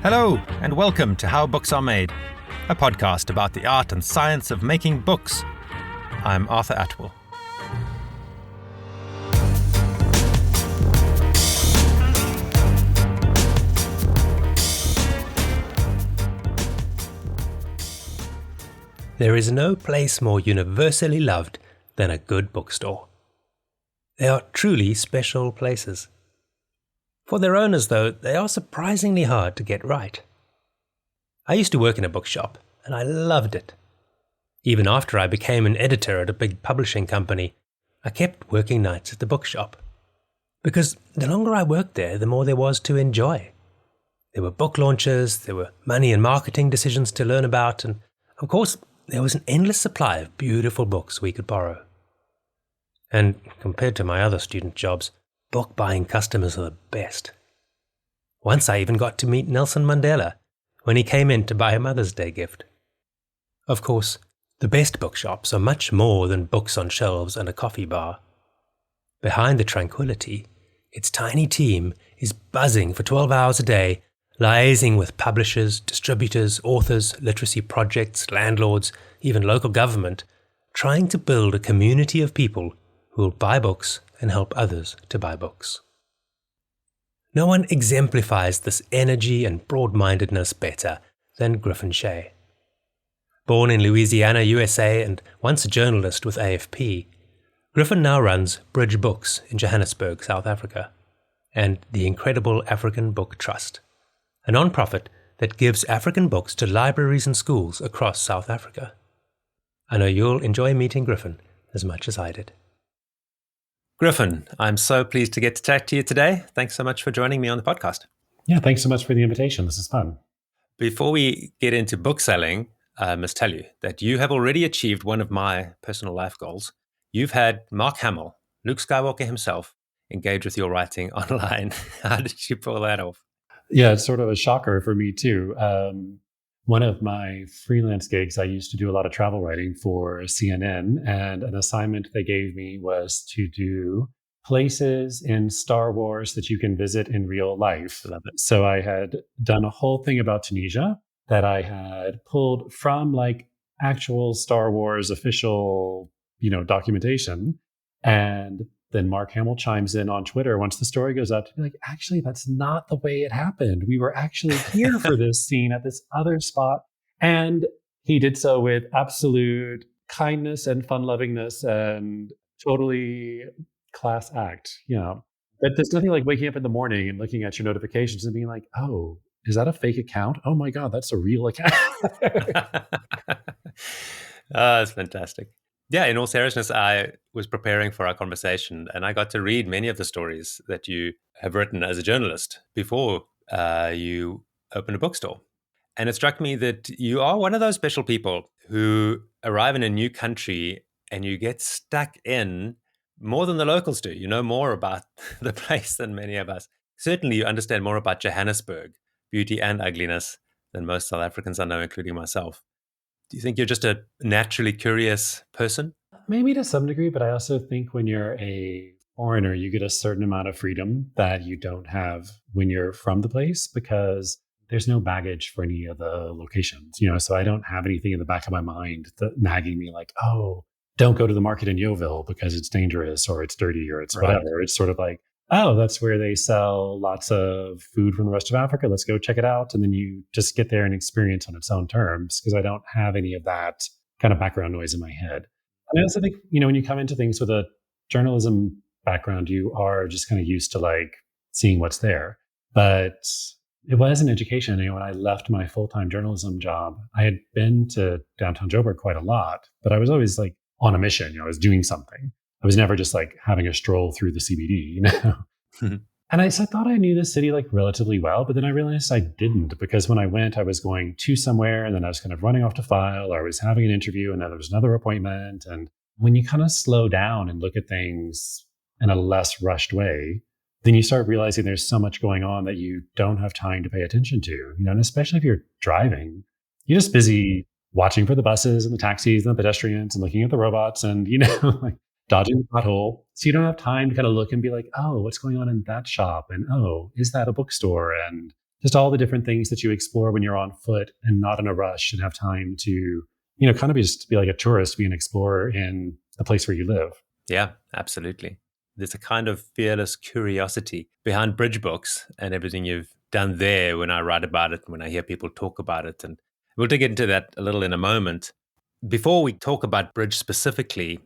Hello, and welcome to How Books Are Made, a podcast about the art and science of making books. I'm Arthur Atwell. There is no place more universally loved than a good bookstore. They are truly special places. For their owners, though, they are surprisingly hard to get right. I used to work in a bookshop, and I loved it. Even after I became an editor at a big publishing company, I kept working nights at the bookshop. Because the longer I worked there, the more there was to enjoy. There were book launches, there were money and marketing decisions to learn about, and of course, there was an endless supply of beautiful books we could borrow. And compared to my other student jobs, book-buying customers are the best. Once I even got to meet Nelson Mandela when he came in to buy a Mother's Day gift. Of course, the best bookshops are much more than books on shelves and a coffee bar. Behind the tranquillity, its tiny team is buzzing for 12 hours a day, liaising with publishers, distributors, authors, literacy projects, landlords, even local government, trying to build a community of people who will buy books and help others to buy books. No one exemplifies this energy and broad-mindedness better than Griffin Shea. Born in Louisiana, USA, and once a journalist with AFP, Griffin now runs Bridge Books in Johannesburg, South Africa, and the Incredible African Book Trust, a non-profit that gives African books to libraries and schools across South Africa. I know you'll enjoy meeting Griffin as much as I did. Griffin, I'm so pleased to get to chat to you today. Thanks so much for joining me on the podcast. Yeah, thanks so much for the invitation. This is fun. Before we get into book selling, I must tell you that you have already achieved one of my personal life goals. You've had Mark Hamill, Luke Skywalker himself, engage with your writing online. How did you pull that off? Yeah, it's sort of a shocker for me too. One of my freelance gigs, I used to do a lot of travel writing for CNN, and an assignment they gave me was to do places in Star Wars that you can visit in real life. Love it. So I had done a whole thing about Tunisia that I had pulled from like actual Star Wars official, documentation. And then Mark Hamill chimes in on Twitter once the story goes out to be like, actually, that's not the way it happened. We were actually here for this scene at this other spot. And he did so with absolute kindness and fun-lovingness and totally class act, But there's nothing like waking up in the morning and looking at your notifications and being like, oh, is that a fake account? Oh my God, that's a real account. That's fantastic. Yeah, in all seriousness, I was preparing for our conversation and I got to read many of the stories that you have written as a journalist before you opened a bookstore. And it struck me that you are one of those special people who arrive in a new country and you get stuck in more than the locals do. You know more about the place than many of us. Certainly you understand more about Johannesburg, beauty and ugliness, than most South Africans I know, including myself. Do you think you're just a naturally curious person? Maybe to some degree, but I also think when you're a foreigner, you get a certain amount of freedom that you don't have when you're from the place because there's no baggage for any of the locations, so I don't have anything in the back of my mind nagging me like, oh, don't go to the market in Yeovil because it's dangerous or it's dirty or it's whatever. It's sort of like, oh, that's where they sell lots of food from the rest of Africa. Let's go check it out. And then you just get there and experience on its own terms because I don't have any of that kind of background noise in my head. And I also think, when you come into things with a journalism background, you are just kind of used to like seeing what's there. But it was an education. When I left my full-time journalism job, I had been to downtown Joburg quite a lot, but I was always like on a mission. I was doing something. I was never just like having a stroll through the CBD, And I thought I knew the city like relatively well, but then I realized I didn't because when I went, I was going to somewhere and then I was kind of running off to file, or I was having an interview and then there was another appointment. And when you kind of slow down and look at things in a less rushed way, then you start realizing there's so much going on that you don't have time to pay attention to, and especially if you're driving, you're just busy watching for the buses and the taxis and the pedestrians and looking at the robots and, like dodging the pothole. So you don't have time to kind of look and be like, oh, what's going on in that shop? And oh, is that a bookstore? And just all the different things that you explore when you're on foot and not in a rush and have time to, kind of just be like a tourist, be an explorer in the place where you live. Yeah, absolutely. There's a kind of fearless curiosity behind bridge books and everything you've done there when I write about it, when I hear people talk about it. And we'll dig into that a little in a moment. Before we talk about bridge specifically,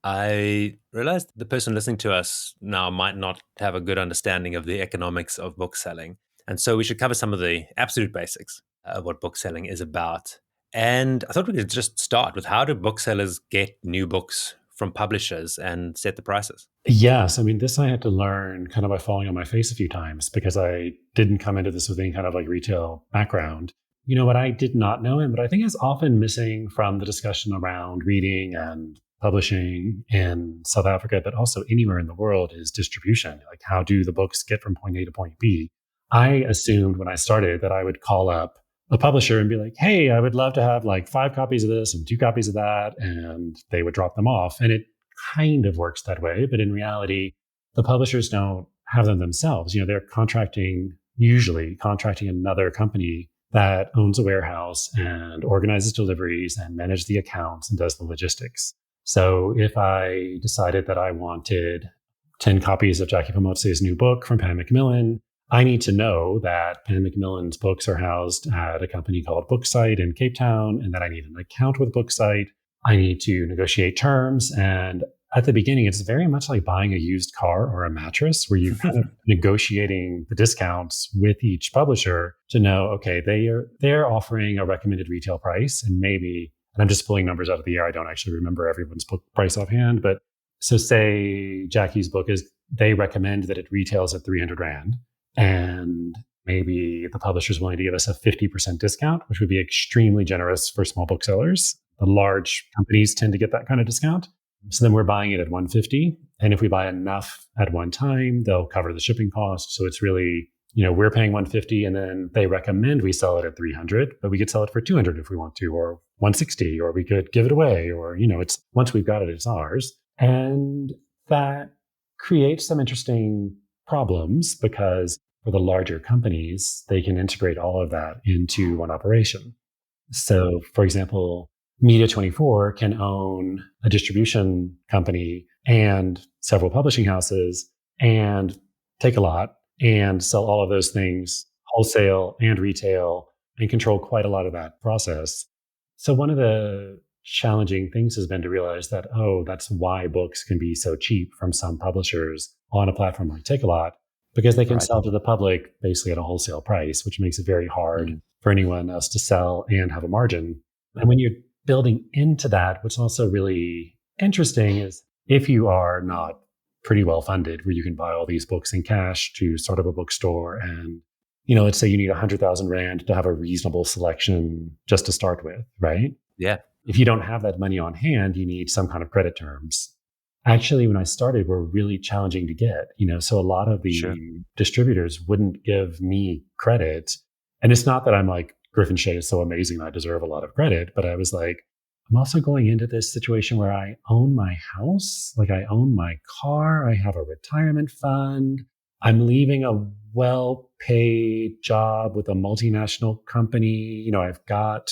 I realized the person listening to us now might not have a good understanding of the economics of bookselling. And so we should cover some of the absolute basics of what bookselling is about. And I thought we could just start with, how do booksellers get new books from publishers and set the prices? Yes. I mean, this I had to learn kind of by falling on my face a few times because I didn't come into this with any kind of like retail background. What I did not know, and what I think is often missing from the discussion around reading and publishing in South Africa, but also anywhere in the world, is distribution. Like, how do the books get from point A to point B? I assumed when I started that I would call up a publisher and be like, hey, I would love to have like 5 copies of this and 2 copies of that. And they would drop them off. And it kind of works that way. But in reality, the publishers don't have them themselves. They're usually contracting another company that owns a warehouse and organizes deliveries and manages the accounts and does the logistics. So if I decided that I wanted 10 copies of Jackie Pomotse's new book from Pan Macmillan, I need to know that Pan Macmillan's books are housed at a company called Booksite in Cape Town, and that I need an account with Booksite. I need to negotiate terms. And at the beginning, it's very much like buying a used car or a mattress, where you're kind of negotiating the discounts with each publisher to know, okay, they're offering a recommended retail price, and I'm just pulling numbers out of the air. I don't actually remember everyone's book price offhand, but so say Jackie's book they recommend that it retails at 300 Rand. And maybe the publisher is willing to give us a 50% discount, which would be extremely generous for small booksellers. The large companies tend to get that kind of discount. So then we're buying it at 150. And if we buy enough at one time, they'll cover the shipping cost. So it's really, we're paying 150, and then they recommend we sell it at 300, but we could sell it for 200 if we want to, or 160, or we could give it away, or, it's once we've got it, it's ours. And that creates some interesting problems because for the larger companies, they can integrate all of that into one operation. So, for example, Media24 can own a distribution company and several publishing houses and take a lot and sell all of those things wholesale and retail and control quite a lot of that process. So one of the challenging things has been to realize that, that's why books can be so cheap from some publishers on a platform like Takealot, because they can sell to the public basically at a wholesale price, which makes it very hard for anyone else to sell and have a margin. And when you're building into that, what's also really interesting is if you are not pretty well funded, where you can buy all these books in cash to start up a bookstore, and let's say you need 100,000 Rand to have a reasonable selection just to start with, right? Yeah. If you don't have that money on hand, you need some kind of credit terms. Actually, when I started, were really challenging to get, so a lot of the distributors wouldn't give me credit. And it's not that I'm like, Griffin Shea is so amazing, I deserve a lot of credit, but I was like, I'm also going into this situation where I own my house, like I own my car, I have a retirement fund, I'm leaving a well-paid job with a multinational company, I've got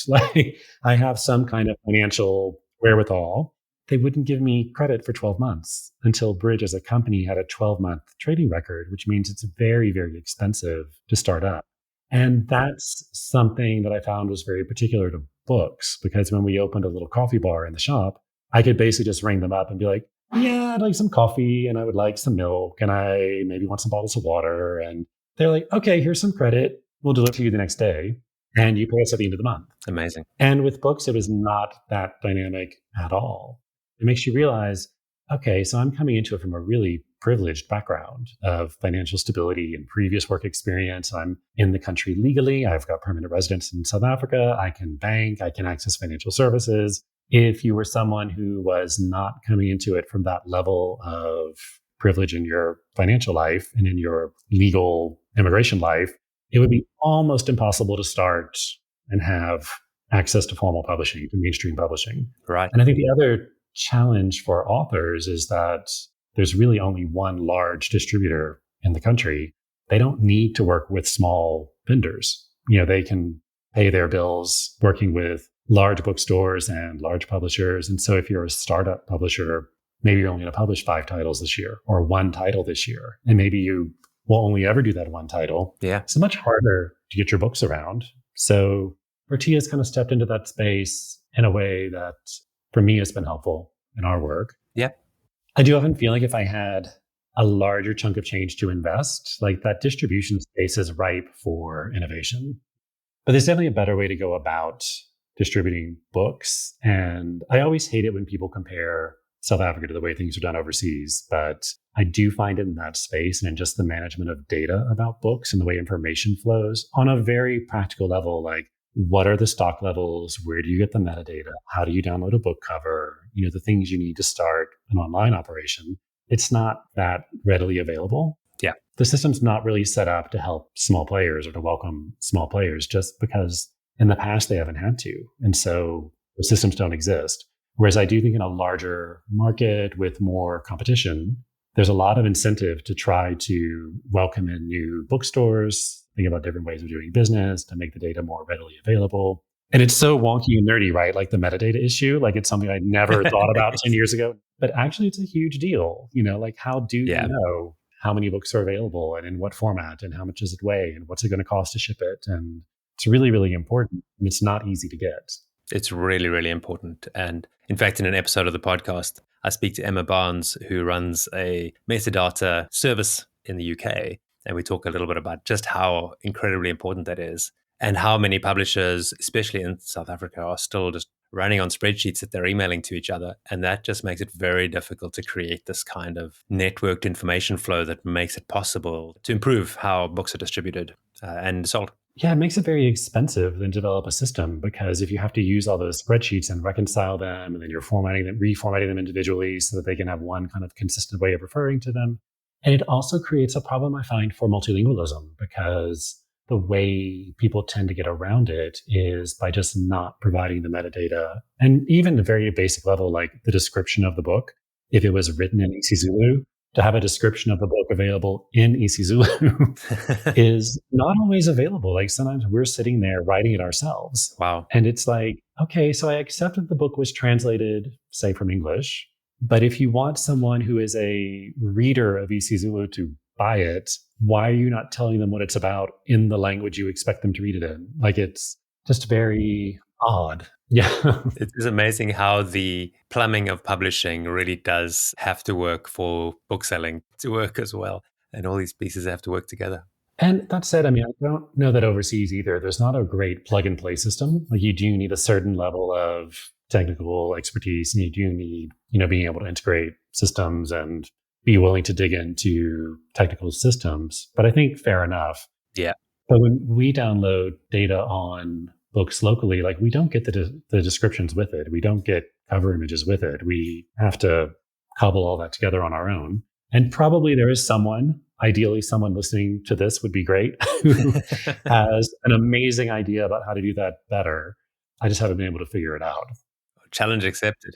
I have some kind of financial wherewithal. They wouldn't give me credit for 12 months until Bridge as a company had a 12-month trading record, which means it's very, very expensive to start up. And that's something that I found was very particular to books, because when we opened a little coffee bar in the shop, I could basically just ring them up and be like, yeah, I'd like some coffee and I would like some milk and I maybe want some bottles of water. And they're like, okay, here's some credit. We'll deliver to you the next day. And you pay us at the end of the month. Amazing. And with books, it was not that dynamic at all. It makes you realize, okay, so I'm coming into it from a really privileged background of financial stability and previous work experience. I'm in the country legally. I've got permanent residence in South Africa. I can bank. I can access financial services. If you were someone who was not coming into it from that level of privilege in your financial life and in your legal immigration life, it would be almost impossible to start and have access to formal publishing, to mainstream publishing. Right. And I think the other challenge for authors is that there's really only one large distributor in the country. they don't need to work with small vendors. They can pay their bills working with large bookstores and large publishers. And so if you're a startup publisher, maybe you're only going to publish 5 titles this year or 1 title this year. And maybe you will only ever do that 1 title. Yeah. It's much harder to get your books around. So Bertia's kind of stepped into that space in a way that for me has been helpful in our work. Yeah. I do often feel like if I had a larger chunk of change to invest, like that distribution space is ripe for innovation. But there's definitely a better way to go about distributing books. And I always hate it when people compare South Africa to the way things are done overseas. But I do find in that space and in just the management of data about books and the way information flows on a very practical level, like what are the stock levels? Where do you get the metadata? How do you download a book cover? The things you need to start an online operation. It's not that readily available. Yeah. The system's not really set up to help small players or to welcome small players just because in the past they haven't had to. And so the systems don't exist. Whereas I do think in a larger market with more competition, there's a lot of incentive to try to welcome in new bookstores, think about different ways of doing business to make the data more readily available. And it's so wonky and nerdy, right? Like the metadata issue, like it's something I never thought about 10 years ago, but actually it's a huge deal. Like how do you know how many books are available and in what format and how much does it weigh and what's it going to cost to ship it? And it's really, really important. And it's not easy to get. It's really, really important. And in fact, in an episode of the podcast, I speak to Emma Barnes, who runs a metadata service in the UK. And we talk a little bit about just how incredibly important that is and how many publishers, especially in South Africa, are still just running on spreadsheets that they're emailing to each other. And that just makes it very difficult to create this kind of networked information flow that makes it possible to improve how books are distributed and sold. Yeah, it makes it very expensive to develop a system because if you have to use all those spreadsheets and reconcile them, and then you're reformatting them individually so that they can have one kind of consistent way of referring to them. And it also creates a problem, I find, for multilingualism because the way people tend to get around it is by just not providing the metadata and even the very basic level, like the description of the book. If it was written in isiZulu, to have a description of the book available in isiZulu is not always available. Like sometimes we're sitting there writing it ourselves. Wow. And it's like, okay, so I accept that the book was translated, say, from English. But if you want someone who is a reader of isiZulu to buy it, why are you not telling them what it's about in the language you expect them to read it in? Like it's just very odd. Yeah. It is amazing how the plumbing of publishing really does have to work for bookselling to work as well. And all these pieces have to work together. And that said, I mean, I don't know that overseas either. There's not a great plug and play system. Like you do need a certain level of technical expertise and you do need, being able to integrate systems and be willing to dig into technical systems. But I think fair enough. Yeah. But when we download data on books locally, like we don't get the descriptions with it. We don't get cover images with it. We have to cobble all that together on our own. And probably there is someone, ideally someone listening to this would be great, who has an amazing idea about how to do that better. I just haven't been able to figure it out. Challenge accepted.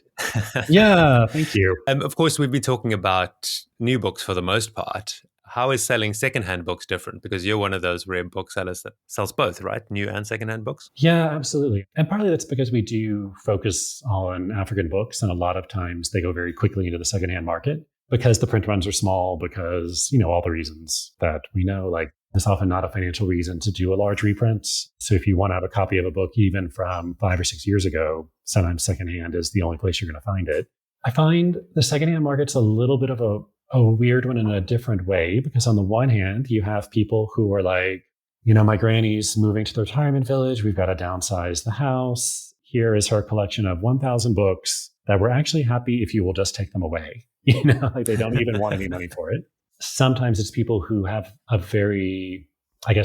Yeah, thank you. Of course, we've been talking about new books for the most part. How is selling secondhand books different? Because you're one of those rare booksellers that sells both, right? New and secondhand books? Yeah, absolutely. And partly that's because we do focus on African books. And a lot of times they go very quickly into the secondhand market because the print runs are small, because, all the reasons that we know, like there's often not a financial reason to do a large reprint. So if you want to have a copy of a book, even from 5 or 6 years ago, sometimes secondhand is the only place you're going to find it. I find the secondhand market's a little bit of a weird one in a different way, because on the one hand, you have people who are like, my granny's moving to the retirement village. We've got to downsize the house. Here is her collection of 1,000 books that we're actually happy if you will just take them away. Like they don't even want any money for it. Sometimes it's people who have a very,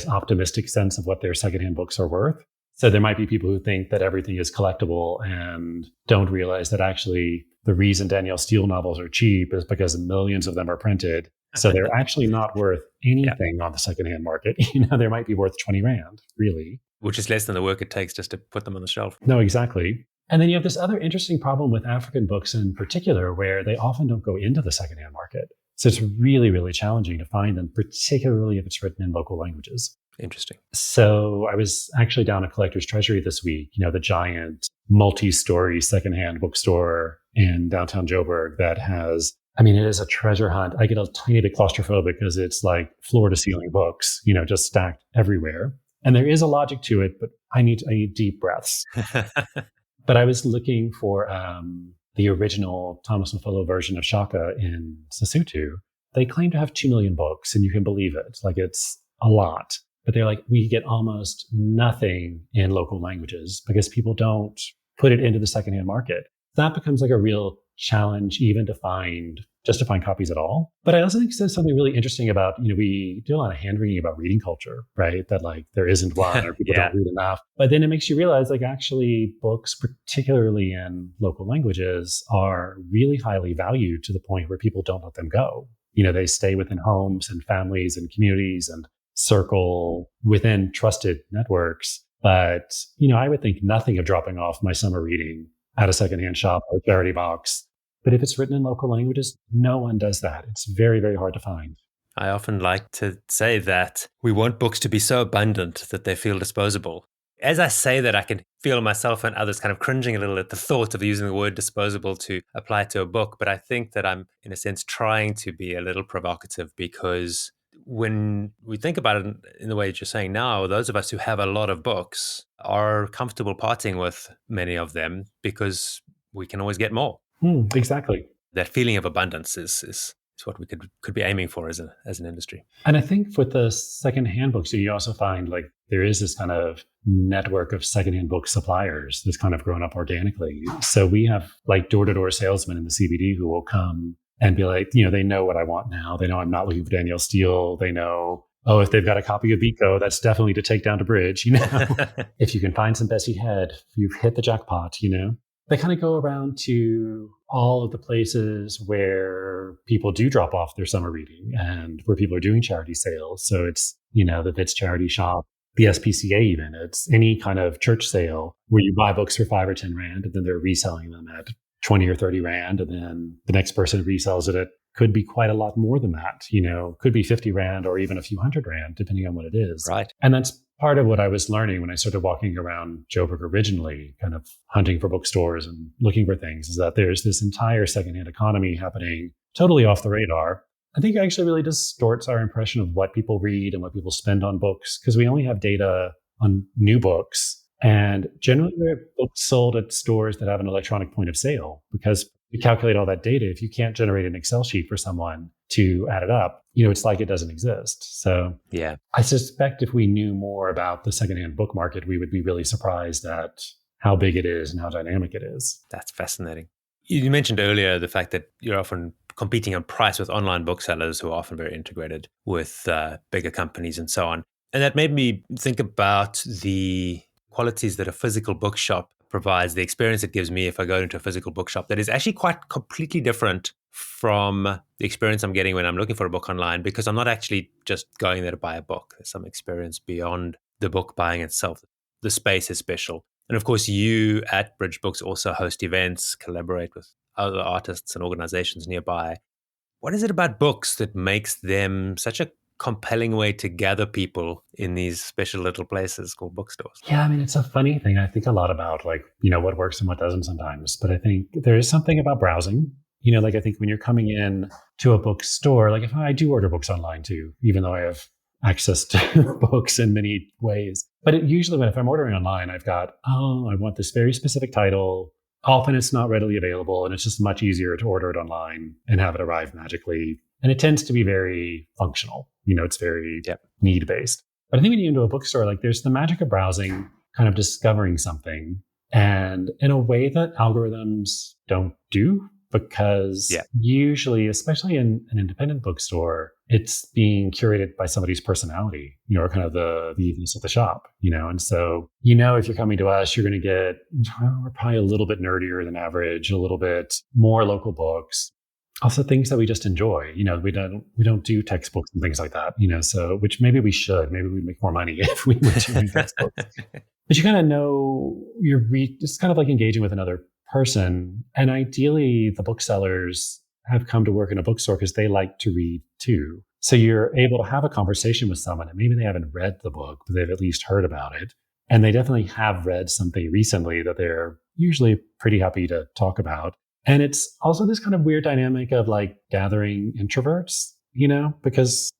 optimistic sense of what their secondhand books are worth. So there might be people who think that everything is collectible and don't realize that actually the reason Danielle Steele novels are cheap is because millions of them are printed. So they're actually not worth anything on the secondhand market. They might be worth 20 Rand, really. Which is less than the work it takes just to put them on the shelf. No, exactly. And then you have this other interesting problem with African books in particular, where they often don't go into the secondhand market. So it's really, really challenging to find them, particularly if it's written in local languages. Interesting. So I was actually down at Collector's Treasury this week, the giant multi-story secondhand bookstore in downtown Joburg that has, it is a treasure hunt. I get a tiny bit claustrophobic because it's like floor to ceiling books, just stacked everywhere. And there is a logic to it, but I need deep breaths. But I was looking for the original Thomas Mafolo version of Shaka in Sesotho. They claim to have 2 million books, and you can believe it. Like, it's a lot. But they're like, we get almost nothing in local languages because people don't put it into the secondhand market. That becomes like a real challenge even to find copies at all. But I also think there's something really interesting about, we do a lot of hand wringing about reading culture, right? That like there isn't one or people don't read enough. But then it makes you realize like actually books, particularly in local languages, are really highly valued to the point where people don't let them go. They stay within homes and families and communities and circle within trusted networks. But, I would think nothing of dropping off my summer reading at a secondhand shop or charity box. But if it's written in local languages, no one does that. It's very, very hard to find. I often like to say that we want books to be so abundant that they feel disposable. As I say that, I can feel myself and others kind of cringing a little at the thought of using the word disposable to apply to a book. But I think that I'm, in a sense, trying to be a little provocative because when we think about it in the way that you're saying now, those of us who have a lot of books are comfortable parting with many of them because we can always get more. Exactly. That feeling of abundance is what we could be aiming for as an industry. And I think with the secondhand books, you also find like there is this kind of network of secondhand book suppliers that's kind of grown up organically. So we have like door-to-door salesmen in the CBD who will come and be like, they know what I want now. They know I'm not looking for Danielle Steele. They know, if they've got a copy of Biko, that's definitely to take down to Bridge, If you can find some Bessie Head, you've hit the jackpot, They kind of go around to all of the places where people do drop off their summer reading and where people are doing charity sales. So it's, the Vitz charity shop, the SPCA even. It's any kind of church sale where you buy books for 5 or 10 Rand and then they're reselling them at 20 or 30 Rand. And then the next person resells it at could be quite a lot more than that, could be 50 Rand or even a few hundred Rand, depending on what it is. Right. And that's part of what I was learning when I started walking around Joburg originally, kind of hunting for bookstores and looking for things, is that there's this entire secondhand economy happening totally off the radar. I think it actually really distorts our impression of what people read and what people spend on books because we only have data on new books. And generally, they're books sold at stores that have an electronic point of sale because we calculate all that data. If you can't generate an Excel sheet for someone to add it up, it's like it doesn't exist. So yeah, I suspect if we knew more about the secondhand book market, we would be really surprised at how big it is and how dynamic it is. That's fascinating. You mentioned earlier the fact that you're often competing on price with online booksellers who are often very integrated with bigger companies and so on. And that made me think about the qualities that a physical bookshop provides, the experience it gives me if I go into a physical bookshop that is actually quite completely different from the experience I'm getting when I'm looking for a book online, because I'm not actually just going there to buy a book. There's some experience beyond the book buying itself. The space is special. And of course, you at Bridge Books also host events, collaborate with other artists and organizations nearby. What is it about books that makes them such a compelling way to gather people in these special little places called bookstores? Yeah, it's a funny thing. I think a lot about what works and what doesn't sometimes. But I think there is something about browsing. I think when you're coming in to a bookstore, if I do order books online too, even though I have access to books in many ways. But usually if I'm ordering online, I've got, I want this very specific title. Often it's not readily available and it's just much easier to order it online and have it arrive magically. And it tends to be very functional. It's very need-based. But I think when you go into a bookstore, there's the magic of browsing, kind of discovering something, and in a way that algorithms don't do, because usually, especially in an independent bookstore, it's being curated by somebody's personality, or kind of the evenness of the shop, And so, if you're coming to us, you're going to get, we're probably a little bit nerdier than average, a little bit more local books. Also things that we just enjoy, we don't do textbooks and things like that, so, which maybe we should, maybe we'd make more money if we were doing textbooks. But you kind of know it's kind of like engaging with another person. And ideally the booksellers have come to work in a bookstore because they like to read too. So you're able to have a conversation with someone and maybe they haven't read the book, but they've at least heard about it. And they definitely have read something recently that they're usually pretty happy to talk about. And it's also this kind of weird dynamic of like gathering introverts, because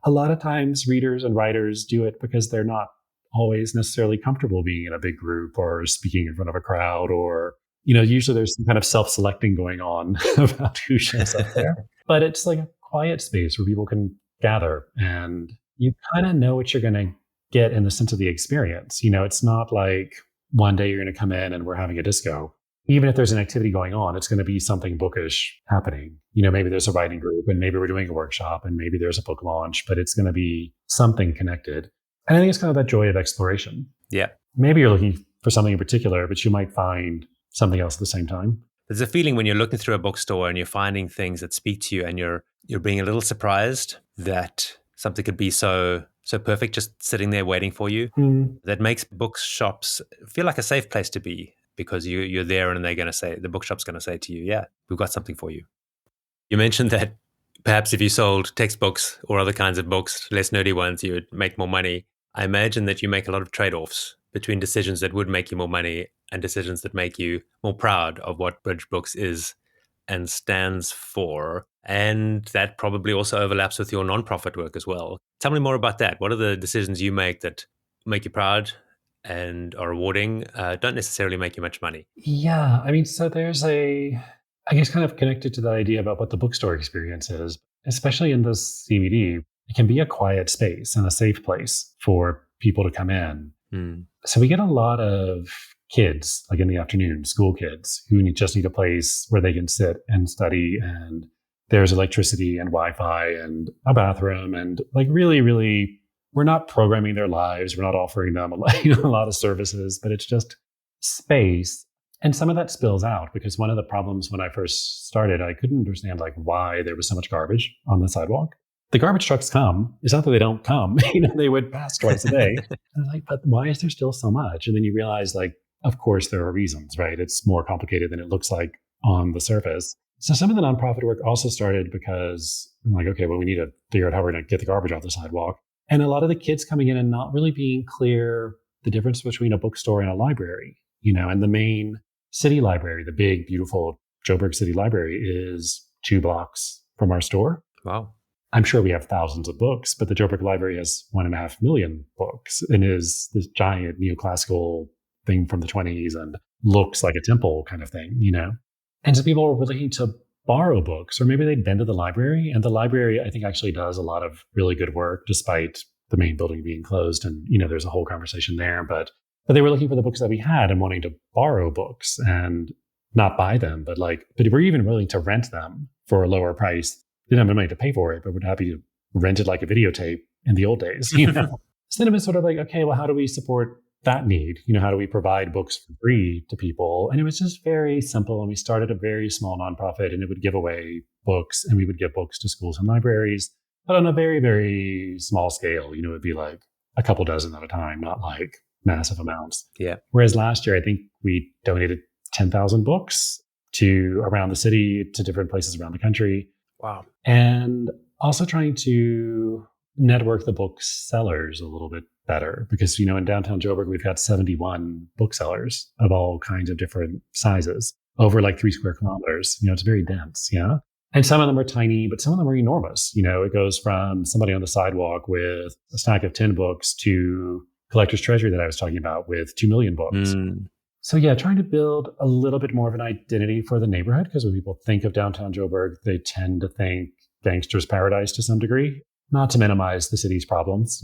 a lot of times readers and writers do it because they're not always necessarily comfortable being in a big group or speaking in front of a crowd, or, usually there's some kind of self-selecting going on about who shows up there. But it's like a quiet space where people can gather and you kind of know what you're going to get in the sense of the experience. It's not like one day you're going to come in and we're having a disco. Even if there's an activity going on, it's going to be something bookish happening. Maybe there's a writing group and maybe we're doing a workshop and maybe there's a book launch, but it's going to be something connected. And I think it's kind of that joy of exploration. Yeah. Maybe you're looking for something in particular, but you might find something else at the same time. There's a feeling when you're looking through a bookstore and you're finding things that speak to you and you're being a little surprised that something could be so perfect just sitting there waiting for you. That makes bookshops feel like a safe place to be, because you're there and they're going to say, the bookshop's going to say to you, yeah, we've got something for you. You mentioned that perhaps if you sold textbooks or other kinds of books, less nerdy ones, you would make more money. I imagine that you make a lot of trade-offs between decisions that would make you more money and decisions that make you more proud of what Bridge Books is and stands for. And that probably also overlaps with your nonprofit work as well. Tell me more about that. What are the decisions you make that make you proud and are rewarding, don't necessarily make you much money? Yeah. So there's I guess kind of connected to the idea about what the bookstore experience is, especially in the CBD, it can be a quiet space and a safe place for people to come in. So we get a lot of kids, like in the afternoon, school kids who just need a place where they can sit and study, and there's electricity and Wi-Fi and a bathroom, and like really, really, we're not programming their lives. We're not offering them a lot of services, but it's just space. And some of that spills out because one of the problems when I first started, I couldn't understand like why there was so much garbage on the sidewalk. The garbage trucks come. It's not that they don't come. They would pass twice a day. And I'm like, but why is there still so much? And then you realize, like, of course, there are reasons, right? It's more complicated than it looks like on the surface. So some of the nonprofit work also started because I'm like, okay, well, we need to figure out how we're going to get the garbage off the sidewalk. And a lot of the kids coming in and not really being clear the difference between a bookstore and a library, and the main city library, the big, beautiful Joburg City Library, is 2 blocks from our store. Wow. I'm sure we have thousands of books, but the Joburg Library has 1.5 million books and is this giant neoclassical thing from the 1920s and looks like a temple kind of thing, And so people were looking to borrow books, or maybe they'd been to the library. And the library, I think, actually does a lot of really good work despite the main building being closed. And, there's a whole conversation there. But they were looking for the books that we had and wanting to borrow books and not buy them, but we're even willing to rent them for a lower price. Didn't have money to pay for it, but we're happy to rent it like a videotape in the old days, So then it was sort of like, okay, well, how do we support that need? How do we provide books for free to people? And it was just very simple. And we started a very small nonprofit, and it would give away books, and we would give books to schools and libraries, but on a very, very small scale. It would be like a couple dozen at a time, not like massive amounts. Yeah. Whereas last year, I think we donated 10,000 books to around the city, to different places around the country. Wow. And also trying to network the booksellers a little bit better because, in downtown Joburg, we've got 71 booksellers of all kinds of different sizes over like 3 square kilometers. It's very dense. Yeah. And some of them are tiny, but some of them are enormous. It goes from somebody on the sidewalk with a stack of 10 books to Collector's Treasury that I was talking about with 2 million books. So yeah, trying to build a little bit more of an identity for the neighborhood, because when people think of downtown Joburg, they tend to think gangster's paradise to some degree. Not to minimize the city's problems.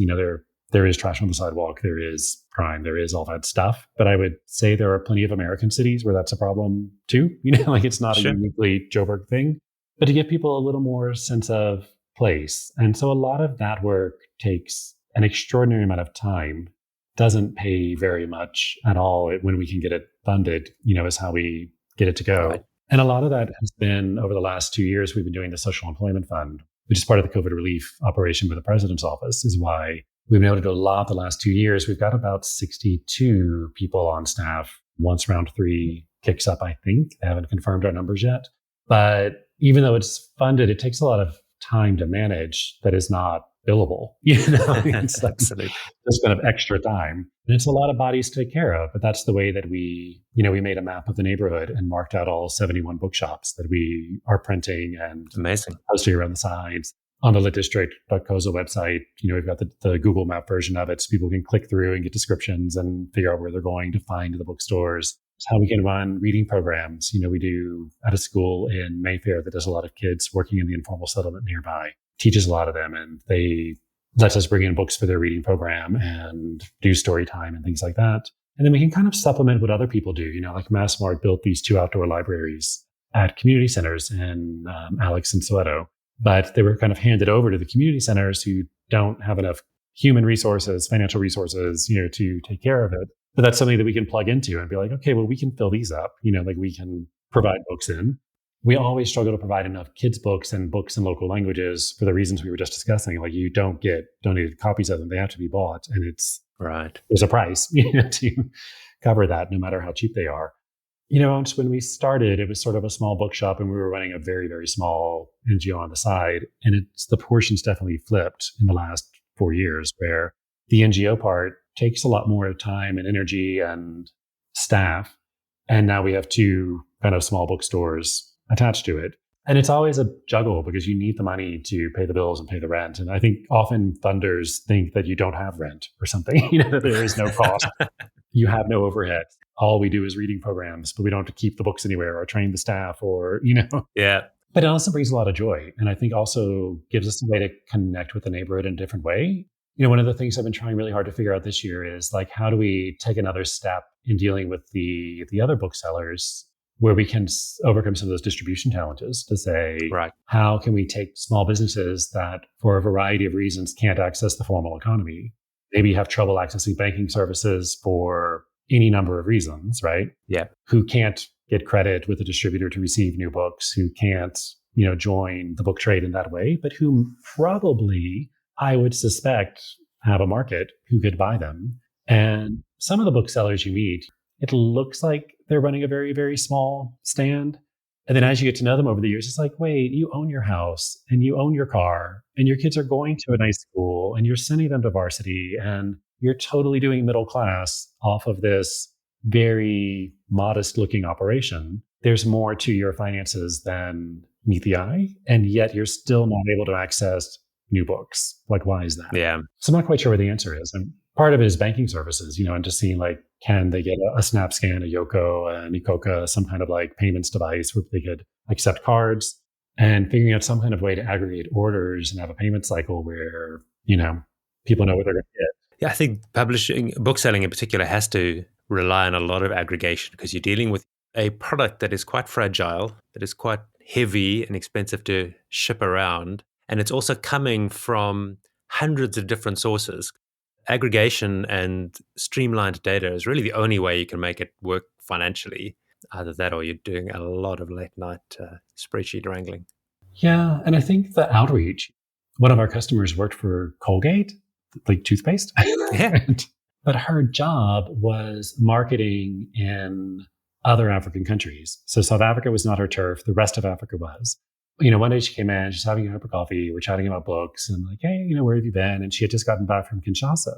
There is trash on the sidewalk, there is crime, there is all that stuff. But I would say there are plenty of American cities where that's a problem too. It's not Sure. a uniquely Joburg thing. But to give people a little more sense of place. And so a lot of that work takes an extraordinary amount of time. Doesn't pay very much at all when we can get it funded, is how we get it to go. Right. And a lot of that has been over the last 2 years, we've been doing the Social Employment Fund, which is part of the COVID relief operation with the president's office, is why we've been able to do a lot the last 2 years. We've got about 62 people on staff. Once round 3 kicks up, I think. They haven't confirmed our numbers yet. But even though it's funded, it takes a lot of time to manage that is not billable. It's like Absolutely. just kind of extra time. And it's a lot of bodies to take care of. But that's the way that we made a map of the neighborhood and marked out all 71 bookshops that we are printing and Amazing. posting around the sides. On the litdistrict.coza website, we've got the Google Map version of it so people can click through and get descriptions and figure out where they're going to find the bookstores. It's how we can run reading programs. We do at a school in Mayfair that does a lot of kids working in the informal settlement nearby, teaches a lot of them, and they let us bring in books for their reading program and do story time and things like that. And then we can kind of supplement what other people do. Like Massmart built these 2 outdoor libraries at community centers in Alex and Soweto. But they were kind of handed over to the community centers who don't have enough human resources, financial resources, to take care of it. But that's something that we can plug into and be like, okay, well, we can fill these up, like we can provide books in. We always struggle to provide enough kids' books and books in local languages for the reasons we were just discussing. Like you don't get donated copies of them. They have to be bought. And there's a price, to cover that no matter how cheap they are. Just when we started, it was sort of a small bookshop and we were running a very, very small NGO on the side. And the proportions definitely flipped in the last 4 years where the NGO part takes a lot more time and energy and staff. And now we have 2 kind of small bookstores attached to it. And it's always a juggle because you need the money to pay the bills and pay the rent. And I think often funders think that you don't have rent or something, that there is no cost. You have no overhead. All we do is reading programs, but we don't have to keep the books anywhere or train the staff or. Yeah. But it also brings a lot of joy. And I think also gives us a way to connect with the neighborhood in a different way. One of the things I've been trying really hard to figure out this year is like, how do we take another step in dealing with the other booksellers where we can overcome some of those distribution challenges to say, right, how can we take small businesses that for a variety of reasons can't access the formal economy, maybe have trouble accessing banking services for any number of reasons, right? Yeah. Who can't get credit with a distributor to receive new books, who can't, join the book trade in that way, but who probably, I would suspect, have a market who could buy them. And some of the booksellers you meet, it looks like they're running a very, very small stand. And then as you get to know them over the years, it's like, wait, you own your house and you own your car and your kids are going to a nice school and you're sending them to varsity and you're totally doing middle class off of this very modest looking operation. There's more to your finances than meet the eye. And yet you're still not able to access new books. Like, why is that? Yeah. So I'm not quite sure where the answer is. And part of it is banking services, and just seeing like, can they get a SnapScan, a Yoko, an Ikoka, some kind of like payments device where they could accept cards, and figuring out some kind of way to aggregate orders and have a payment cycle where, people know what they're going to get. Yeah, I think bookselling in particular has to rely on a lot of aggregation because you're dealing with a product that is quite fragile, that is quite heavy and expensive to ship around. And it's also coming from hundreds of different sources. Aggregation and streamlined data is really the only way you can make it work financially. Either that or you're doing a lot of late night spreadsheet wrangling. Yeah. And I think the outreach, one of our customers worked for Colgate, like toothpaste. Yeah. But her job was marketing in other African countries. So South Africa was not her turf. The rest of Africa was. One day she came in, she's having a cup of coffee. We're chatting about books and I'm like, hey, where have you been? And she had just gotten back from Kinshasa.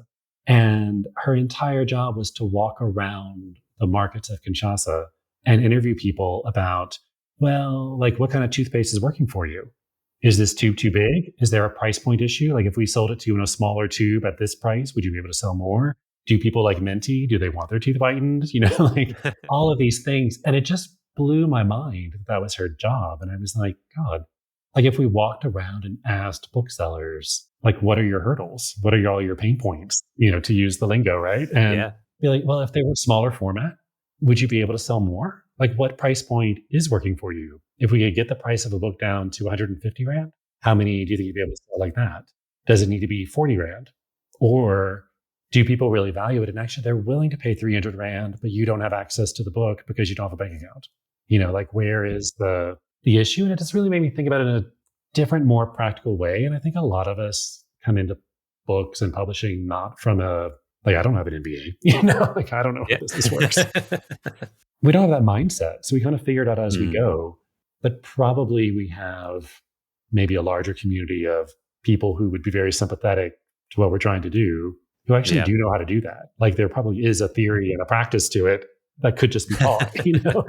And her entire job was to walk around the markets of Kinshasa and interview people about, well, like what kind of toothpaste is working for you? Is this tube too big? Is there a price point issue? Like if we sold it to you in a smaller tube at this price, would you be able to sell more? Do people like minty? Do they want their teeth whitened? Like all of these things. And it just blew my mind that was her job. And I was like, God, like if we walked around and asked booksellers, like, what are your hurdles? What are all your pain points, to use the lingo, right? And be like, well, if they were smaller format, would you be able to sell more? Like what price point is working for you? If we could get the price of a book down to 150 Rand, how many do you think you'd be able to sell like that? Does it need to be 40 Rand? Or do people really value it? And actually they're willing to pay 300 Rand, but you don't have access to the book because you don't have a bank account. Like where is the issue? And it just really made me think about it in a different, more practical way. And I think a lot of us come into books and publishing not from I don't have an MBA, like I don't know how this works. We don't have that mindset. So we kind of figure it out as we go. but probably we have maybe a larger community of people who would be very sympathetic to what we're trying to do, who actually Yeah. do know how to do that. Like there probably is a theory and a practice to it that could just be taught, you know?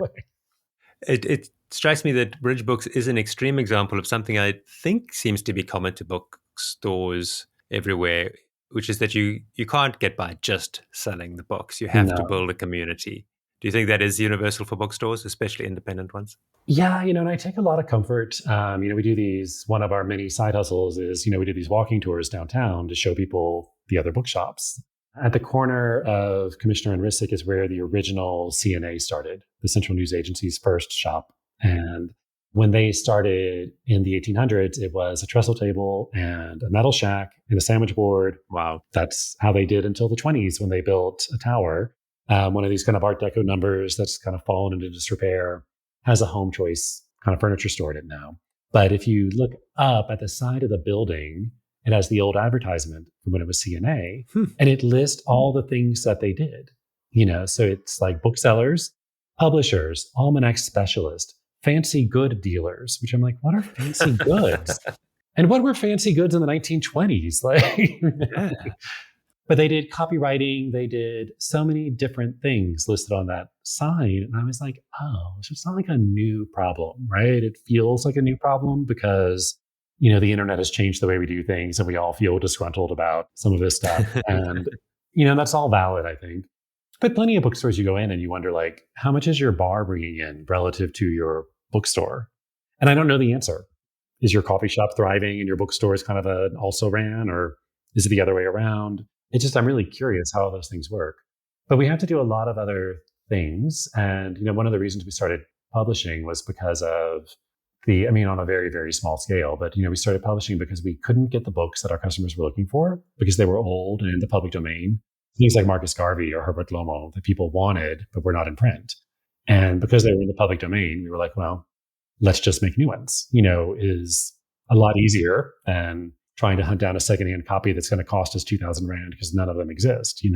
It strikes me that Bridge Books is an extreme example of something I think seems to be common to bookstores everywhere, which is that you can't get by just selling the books. You have to No. build a community. Do you think that is universal for bookstores, especially independent ones? Yeah, and I take a lot of comfort. We do these, one of our many side hustles is, we do these walking tours downtown to show people the other bookshops. At the corner of Commissioner and Rissick is where the original CNA started, the Central News Agency's first shop. And when they started in the 1800s, it was a trestle table and a metal shack and a sandwich board. Wow. That's how they did until the 20s when they built a tower. One of these kind of Art Deco numbers that's kind of fallen into disrepair, has a Home Choice kind of furniture store in it now. But if you look up at the side of the building, it has the old advertisement from when it was CNA, and it lists all the things that they did. So it's like booksellers, publishers, almanac specialist, fancy good dealers, which I'm like, what are fancy goods? And what were fancy goods in the 1920s? Like, Yeah. but they did copywriting. They did so many different things listed on that sign. And I was like, oh, it's not like a new problem, right? It feels like a new problem because, the internet has changed the way we do things and we all feel disgruntled about some of this stuff. And, that's all valid, I think. But plenty of bookstores you go in and you wonder, like, how much is your bar bringing in relative to your bookstore? And I don't know the answer. Is your coffee shop thriving and your bookstore is kind of an also ran, or is it the other way around? It's just, I'm really curious how all those things work. But we have to do a lot of other things. And, one of the reasons we started publishing was because of on a very, very small scale, but, we started publishing because we couldn't get the books that our customers were looking for because they were old and in the public domain. Things like Marcus Garvey or Herbert Lomo that people wanted, but were not in print. And because they were in the public domain, we were like, well, let's just make new ones, is a lot easier than trying to hunt down a secondhand copy that's going to cost us 2,000 Rand because none of them exist,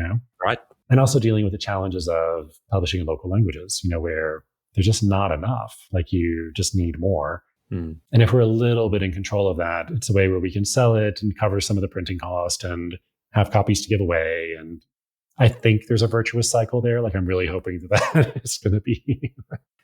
Right. And also dealing with the challenges of publishing in local languages, where there's just not enough, like you just need more. And if we're a little bit in control of that, it's a way where we can sell it and cover some of the printing cost and have copies to give away. And I think there's a virtuous cycle there. Like I'm really hoping that is going to be.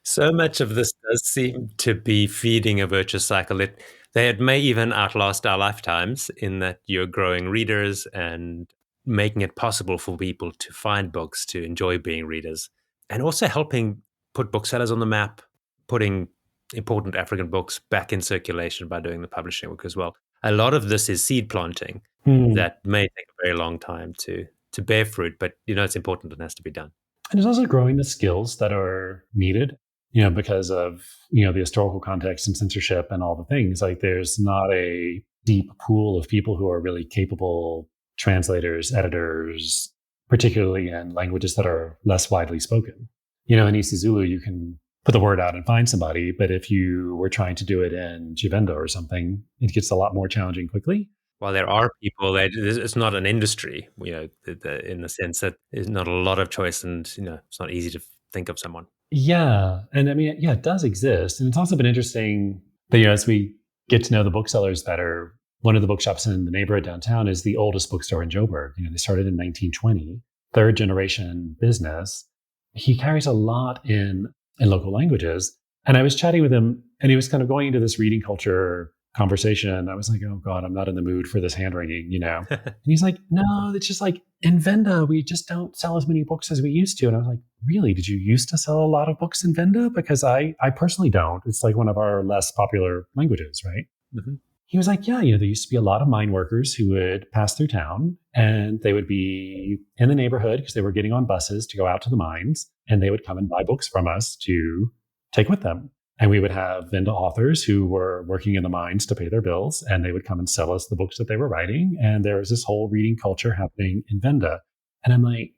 So much of this does seem to be feeding a virtuous cycle. It may even outlast our lifetimes in that you're growing readers and making it possible for people to find books, to enjoy being readers, and also helping put booksellers on the map, putting important African books back in circulation by doing the publishing work as well. A lot of this is seed planting that may take a very long time to bear fruit, but it's important and has to be done. And it's also growing the skills that are needed, because of, the historical context and censorship and all the things. Like there's not a deep pool of people who are really capable translators, editors, particularly in languages that are less widely spoken. In isiZulu, you can put the word out and find somebody, but if you were trying to do it in Jivenda or something, it gets a lot more challenging quickly. While there are people that it's not an industry, in the sense that there's not a lot of choice and, it's not easy to think of someone. Yeah. And it does exist. And it's also been interesting that, as we get to know the booksellers better, one of the bookshops in the neighborhood downtown is the oldest bookstore in Joburg. They started in 1920, third generation business. He carries a lot in local languages. And I was chatting with him and he was kind of going into this reading culture conversation. I was like, oh God, I'm not in the mood for this hand wringing, And he's like, no, it's just like in Venda, we just don't sell as many books as we used to. And I was like, really? Did you used to sell a lot of books in Venda? Because I personally don't. It's like one of our less popular languages, right? Mm-hmm. He was like, yeah, there used to be a lot of mine workers who would pass through town and they would be in the neighborhood because they were getting on buses to go out to the mines and they would come and buy books from us to take with them. And we would have Venda authors who were working in the mines to pay their bills, and they would come and sell us the books that they were writing. And there was this whole reading culture happening in Venda. And I'm like,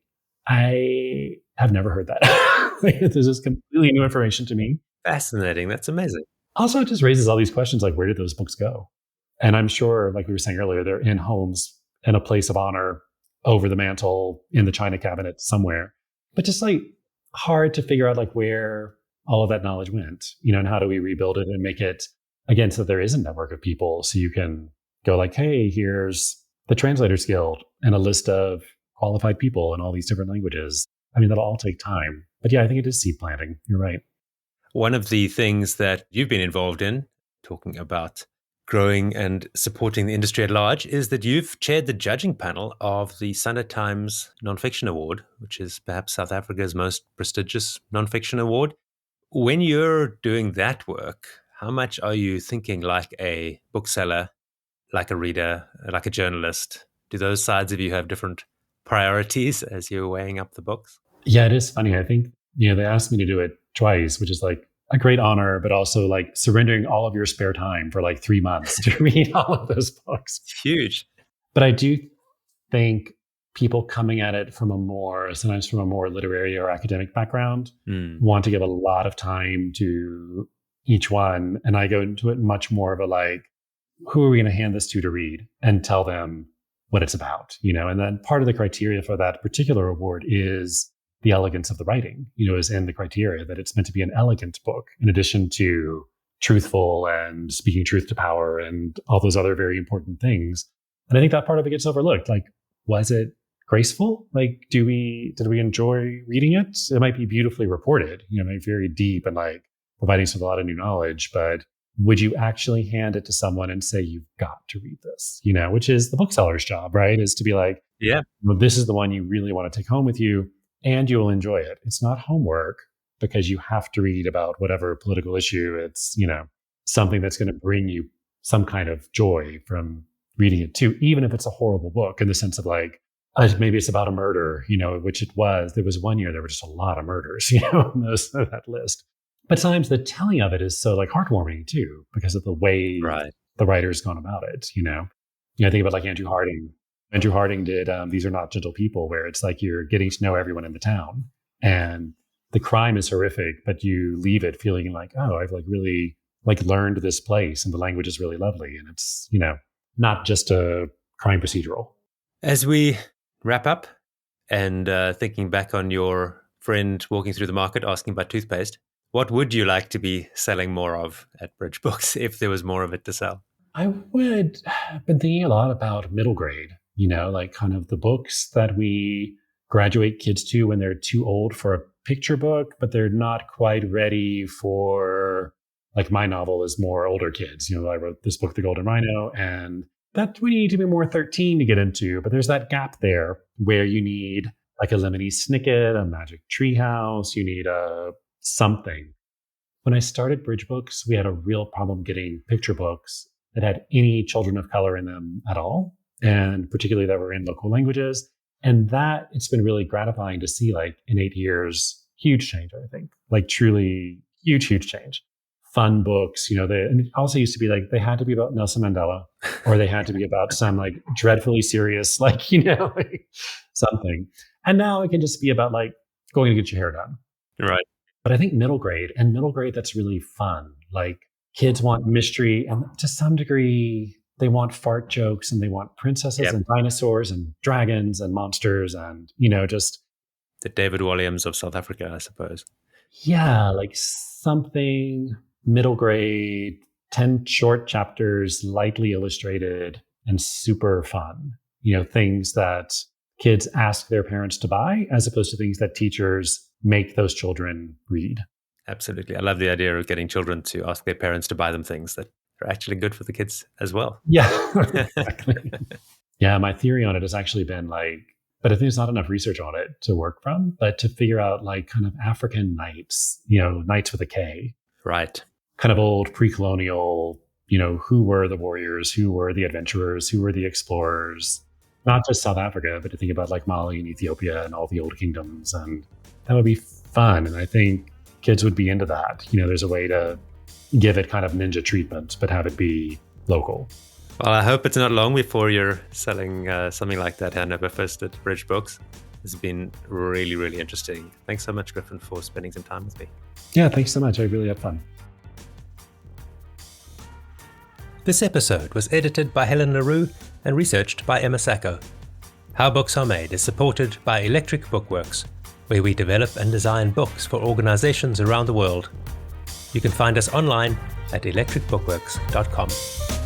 I have never heard that. This is completely new information to me. Fascinating. That's amazing. Also, it just raises all these questions like, where did those books go? And I'm sure, like we were saying earlier, they're in homes in a place of honor over the mantle in the china cabinet somewhere. But just like hard to figure out like where all of that knowledge went, and how do we rebuild it and make it, again, so there is a network of people. So you can go like, hey, here's the Translators Guild and a list of qualified people in all these different languages. I mean, that'll all take time. But yeah, I think it is seed planting. You're right. One of the things that you've been involved in, talking about growing and supporting the industry at large, is that you've chaired the judging panel of the Sunday Times Nonfiction Award, which is perhaps South Africa's most prestigious nonfiction award. When you're doing that work, how much are you thinking like a bookseller, like a reader, like a journalist? Do those sides of you have different priorities as you're weighing up the books? Yeah, it is funny. I think, they asked me to do it twice, which is like a great honor, but also like surrendering all of your spare time for like 3 months to read all of those books. Huge. But I do think people coming at it sometimes from a more literary or academic background want to give a lot of time to each one. And I go into it much more of a like, who are we going to hand this to read and tell them what it's about, And then part of the criteria for that particular award is the elegance of the writing, is in the criteria that it's meant to be an elegant book, in addition to truthful and speaking truth to power and all those other very important things. And I think that part of it gets overlooked. Like, was it graceful? Like, did we enjoy reading it? It might be beautifully reported, it might be very deep and like providing us with a lot of new knowledge, but would you actually hand it to someone and say, you've got to read this, which is the bookseller's job, right? Is to be like, yeah, this is the one you really want to take home with you and you will enjoy it. It's not homework because you have to read about whatever political issue. It's, something that's going to bring you some kind of joy from reading it too, even if it's a horrible book in the sense of like, maybe it's about a murder, which it was. There was one year, there were just a lot of murders, on that list. But sometimes the telling of it is so like heartwarming too, because of the way the writer's gone about it, I think about like Andrew Harding. Andrew Harding did These Are Not Gentle People, where it's like you're getting to know everyone in the town and the crime is horrific, but you leave it feeling like, oh, I've like really like learned this place and the language is really lovely. And it's, not just a crime procedural. As we wrap up and thinking back on your friend walking through the market asking about toothpaste, what would you like to be selling more of at Bridge Books if there was more of it to sell? I've been thinking a lot about middle grade, like kind of the books that we graduate kids to when they're too old for a picture book, but they're not quite ready for, like my novel is more older kids. I wrote this book, The Golden Rhino, and that we need to be more 13 to get into, but there's that gap there where you need like a Lemony Snicket, a Magic Treehouse, you need a something. When I started Bridge Books, we had a real problem getting picture books that had any children of color in them at all, and particularly that were in local languages. And that it's been really gratifying to see, like in 8 years, huge change, I think, like truly huge change. Fun books, and it also used to be like they had to be about Nelson Mandela or they had to be about some like dreadfully serious, like, like something. And now it can just be about like going to get your hair done. Right. But I think middle grade that's really fun. Like kids want mystery and to some degree they want fart jokes and they want princesses and dinosaurs and dragons and monsters and, just the David Walliams of South Africa, I suppose. Yeah, like something middle grade, 10 short chapters, lightly illustrated and super fun. Things that kids ask their parents to buy as opposed to things that teachers make those children read. Absolutely. I love the idea of getting children to ask their parents to buy them things that are actually good for the kids as well. Yeah, exactly. Yeah, my theory on it has actually been like, but I think there's not enough research on it to work from, but to figure out like kind of African knights, knights with a K. Right. Kind of old pre-colonial, who were the warriors, who were the adventurers, who were the explorers, not just South Africa, but to think about like Mali and Ethiopia and all the old kingdoms. And that would be fun. And I think kids would be into that. There's a way to give it kind of ninja treatment, but have it be local. Well, I hope it's not long before you're selling something like that Hanover first at Bridge Books. This has been really, really interesting. Thanks so much, Griffin, for spending some time with me. Yeah, thanks so much. I really had fun. This episode was edited by Helen LaRue and researched by Emma Sacco. How Books Are Made is supported by Electric Bookworks. where we develop and design books for organizations around the world. You can find us online at electricbookworks.com.